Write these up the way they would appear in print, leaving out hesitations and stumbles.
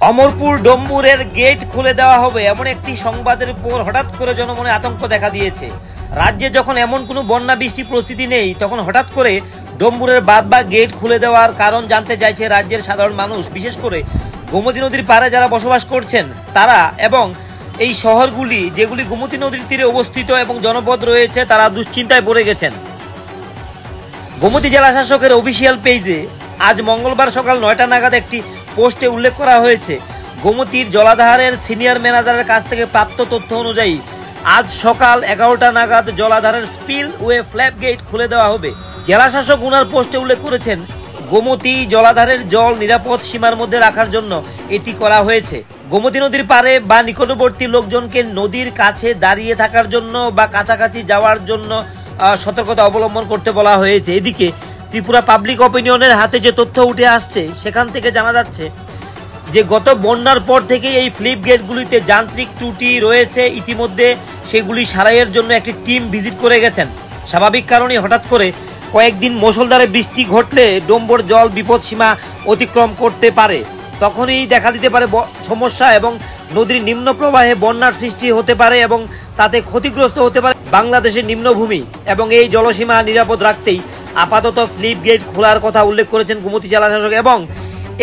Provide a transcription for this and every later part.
Amarpur ডম্বুরের gate খুলে দেওয়া হবে এমন একটি সংবাদের উপর হঠাৎ করে জনমনে আতঙ্ক দেখা দিয়েছে। রাজ্যে যখন এমন কোনো বন্যা বৃষ্টি পরিস্থিতি নেই, তখন হঠাৎ করে ডম্বুরের বাঁধ বা গেট খুলে দেওয়ার কারণ জানতে চাইছে রাজ্যের সাধারণ মানুষ, বিশেষ করে গোমতী নদীর পাড়ে যারা বসবাস করছেন তারা, এবং এই শহরগুলি যেগুলি গোমতী নদীর তীরে অবস্থিত এবং জনপদ রয়েছে তারা দুশ্চিন্তায় পড়ে গেছেন। গোমতী জেলা শাসকের অফিসিয়াল পেজে আজ মঙ্গলবার সকাল 9টা নাগাদ একটি পোস্টে উল্লেখ করা হয়েছে, গোমতীর জলাধারের সিনিয়র ম্যানেজারের কাছ থেকে প্রাপ্ত তথ্য অনুযায়ী আজ সকাল 11টা নাগাদ জলাধারের স্পিল ওয়ে ফ্ল্যাপ গেট খুলে দেওয়া হবে। জেলা শাসক উনার পোস্টে উল্লেখ করেছেন, গোমতী জলাধারের জল নিরাপদ সীমার মধ্যে রাখার জন্য এটি করা হয়েছে। গোমতী নদীর পাড়ে বা নিকটবর্তী লোকজনকে নদীর কাছে দাঁড়িয়ে থাকার জন্য বা কাছাকাছি যাওয়ার জন্য সতর্কতা অবলম্বন করতে বলা হয়েছে। এদিকে ত্রিপুরা পাবলিক অপিনিয়নের হাতে যে তথ্য উঠে আসছে সেখান থেকে জানা যাচ্ছে যে গত বন্যার পর থেকে এই ফ্লিপ গেটগুলিতে যান্ত্রিক ত্রুটি রয়েছে। ইতিমধ্যে সেগুলি সারাইয়ের জন্য একটি টিম ভিজিট করে গেছেন। স্বাভাবিক কারণে হঠাৎ করে কয়েকদিন মুষলধারে বৃষ্টি ঘটলে ডম্বুর জল বিপদ সীমা অতিক্রম করতে পারে, তখনই দেখা দিতে পারে সমস্যা এবং নদীর নিম্ন প্রবাহে বন্যার সৃষ্টি হতে পারে এবং তাতে ক্ষতিগ্রস্ত হতে পারে বাংলাদেশের নিম্নভূমি। এবং এই জলসীমা নিরাপদ রাখতেই আপাতত ফ্লিপ গেট খোলার কথা উল্লেখ করেছেন গোমতী জেলা শাসক। এবং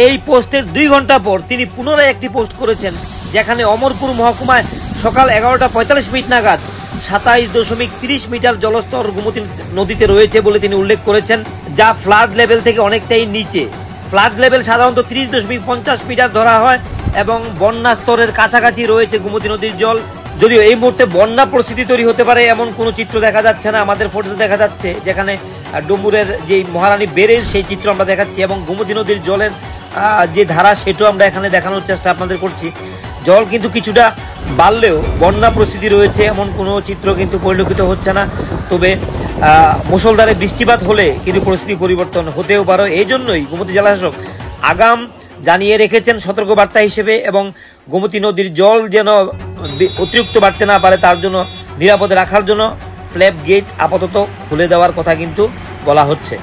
এই পোস্টের 2 ঘন্টা পর তিনি পুনরায় একটি পোস্ট করেছেন, যেখানে অমরপুর মহকুমায় সকাল 11টা 45 নাগাদ 27.30 মিটার জলস্তর গোমতী নদীতে রয়েছে বলে তিনি উল্লেখ করেছেন, যা ফ্লাড লেভেল থেকে অনেকটাই নিচে। ফ্লাড লেভেল সাধারণত 30.50 মিটার ধরা হয় এবং বন্যা স্তরের কাছাকাছি রয়েছে গোমতী নদীর জল। যদিও এই মুহূর্তে বন্যা পরিস্থিতি তৈরি হতে পারে এমন কোনো চিত্র দেখা যাচ্ছে না, আমাদের ফটোতে দেখা যাচ্ছে যেখানে ডম্বুরের যে মহারানী ব্যারেজ সেই চিত্র আমরা দেখাচ্ছি এবং গোমতী নদীর জলের যে ধারা সেটাও আমরা এখানে দেখানোর চেষ্টা আপনাদের করছি। জল কিন্তু কিছুটা বাড়লেও বন্যা পরিস্থিতি রয়েছে এমন কোনো চিত্র কিন্তু পরিলক্ষিত হচ্ছে না। তবে মুষলধারে বৃষ্টিপাত হলে কিন্তু পরিস্থিতি পরিবর্তন হতেও পারে। এই জন্যই গোমতী জেলা শাসক আগাম জানিয়ে রেখেছেন সতর্কবার্তা হিসেবে, এবং গোমতী নদীর জল যেন অতিরিক্ত বাড়তে না পারে তার জন্য নিরাপদে রাখার জন্য ফ্ল্যাপ গেট আপাতত খুলে দেওয়ার কথা কিন্তু বলা হচ্ছে।